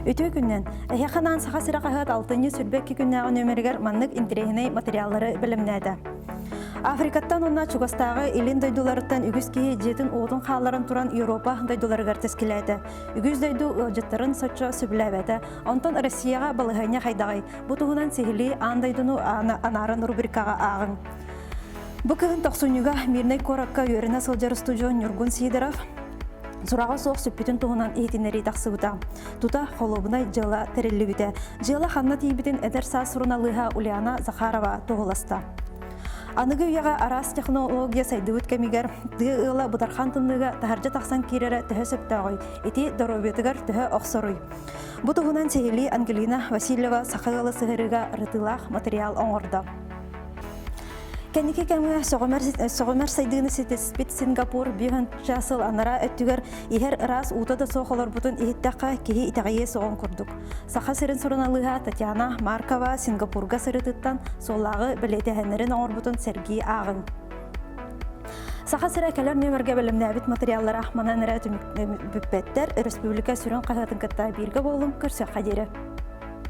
Өтө күннен, әйханан саха сырақағат 6-ны сүрбекки күннәғын өмергер маннык интерегіне материаллары білімнәді. Африкаттан онна Чугастағы илин дойдуларыттан үгіз кейі жетін оғын қаларын туран Европа дойдуларығар тескіләді. Үгіз дойду жыттарын сочо сүбіләбәді. Онтан Россияға балығайна қайдағай. Бұтығынан сехілі андайдыну анарын рубрикаға ағын. Бұ кығын тоқсуныға мирнай коракка өріна сылжары студио Нюргун Сидоров Сураға соқ сүппетін туғынан ейтінері тақсығыда. Тута қолыбына жыла тәрелі Жыла қанна тейбетін әдір сасырына лыға Ульяна Захарова туғыласты. Анығы ұяға арас технология сайдывыт кәмегер дыйыла бұдархан тынныға тахаржа тақсан керері түхі сөптағой, еті доробетігер түхі оқсорой. Бұтығынан сейілі Ангелина Васильева сақығылы сығырыға рытылақ материал оңырды. Кәнеке кәмі соғымар сайдығыны сетеспет Сингапур бүйін жасыл анара өттігер ехер рас ұтады соғылар бұтын ехеттаққа кейі итағайе соғын күрдік. Сақа сірін сұраналыға Татьяна Маркова Сингапурға сырытыттан солағы білеті әнерін оңыр бұтын Сергей Ағын. Сақа сірі кәлер нөмірге білімнәбіт материаллары ақманан әрі бүппеттер Республика сүрін қағатын кітта біргі болым көрсек қадері.